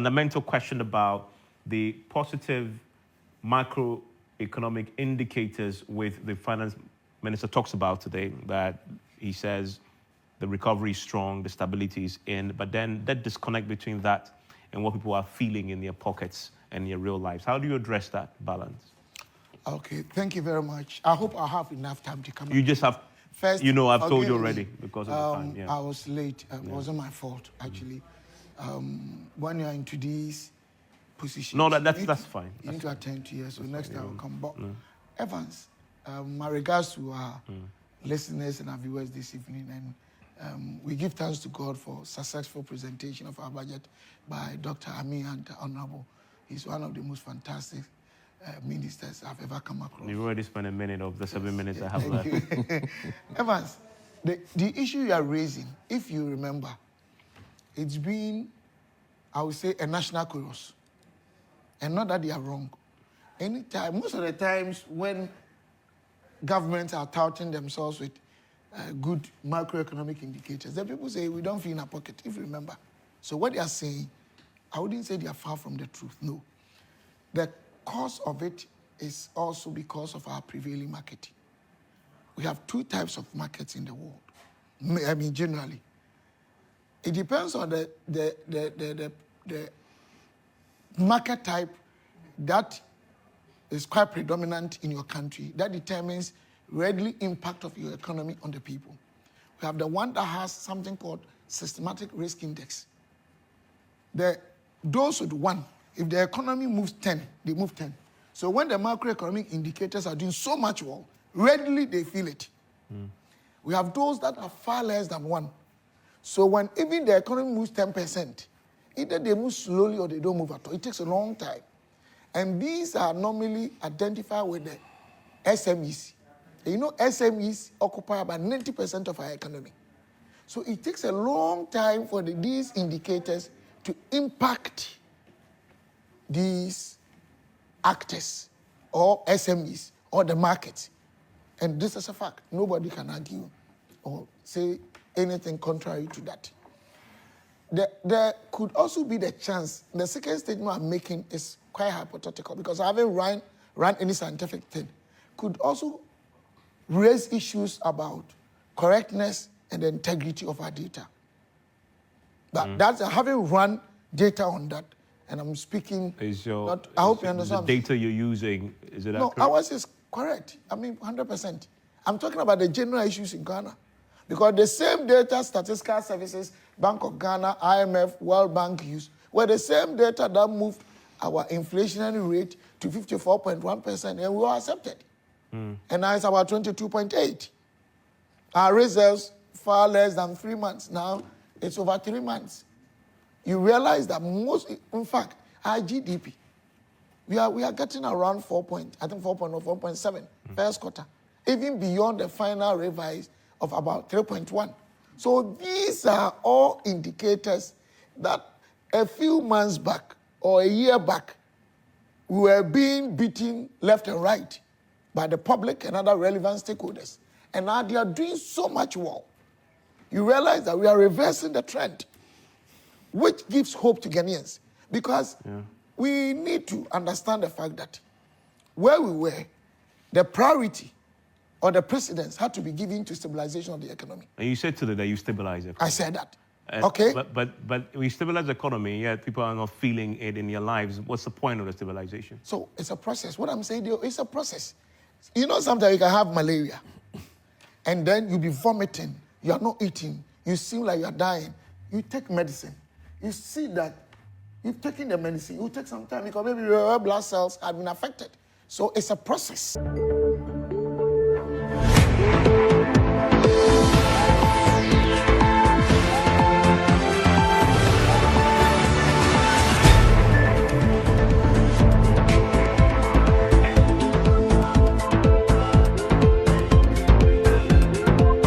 fundamental question about the positive macroeconomic indicators with the finance minister talks about today, that he says the recovery is strong, the stability is in, but then that disconnect between that and what people are feeling in their pockets and their real lives. How do you address that balance? Okay, thank you very much. I hope I have enough time to come. You just have, first, I've told you already because of the time. Yeah. I was late. It wasn't my fault, actually. When you're into these positions... No, that's fine. You need to attend to it, so next time I'll come back. Evans, my regards to our listeners and our viewers this evening, and we give thanks to God for successful presentation of our budget by Dr. Amoah and Honorable. He's one of the most fantastic ministers I've ever come across. You've already spent a minute of the 7 minutes I have left. Evans, the issue you are raising, if you remember, it's been, I would say, a national chorus. And not that they are wrong. Anytime, most of the times when governments are touting themselves with good macroeconomic indicators, then people say, we don't feel in our pocket, if you remember. So what they are saying, I wouldn't say they are far from the truth, no. The cause of it is also because of our prevailing market. We have two types of markets in the world, I mean, generally. It depends on the market type that is quite predominant in your country, that determines readily impact of your economy on the people. We have the one that has something called systematic risk index. Those with one, if the economy moves 10, they move 10. So when the macroeconomic indicators are doing so much well, readily they feel it. We have those that are far less than one. So when even the economy moves 10%, either they move slowly or they don't move at all. It takes a long time. And these are normally identified with the SMEs. You know, SMEs occupy about 90% of our economy. So it takes a long time for these indicators to impact these actors or SMEs or the markets. And this is a fact. Nobody can argue or say anything contrary to that. There could also be the chance, the second statement I'm making is quite hypothetical because I haven't run any scientific thing, could also raise issues about correctness and the integrity of our data. That's, I haven't run data on that, and I'm speaking, I hope you understand. The data you're using, is it accurate? No, ours is correct. I mean, 100%. I'm talking about the general issues in Ghana. Because the same data Statistical Services, Bank of Ghana, IMF, World Bank use, were the same data that moved our inflationary rate to 54.1%, and we were accepted. And now it's about 22.8. Our reserves far less than 3 months. Now it's over 3 months. You realize that in fact, our GDP, we are getting around 4.0, 4.7 first quarter, even beyond the final revise of about 3.1. So these are all indicators that a few months back or a year back, we were being beaten left and right by the public and other relevant stakeholders. And now they are doing so much well. You realize that we are reversing the trend, which gives hope to Ghanaians. Because we need to understand the fact that where we were, the priority or the precedence had to be given to stabilization of the economy. And you said today that you stabilize the economy. I said that. Okay. But we stabilize the economy, yet people are not feeling it in their lives. What's the point of the stabilization? So it's a process. What I'm saying, it's a process. You know, sometimes you can have malaria, and then you'll be vomiting. You are not eating. You seem like you are dying. You take medicine. You see that you've taken the medicine. You take some time because maybe your blood cells have been affected. So it's a process.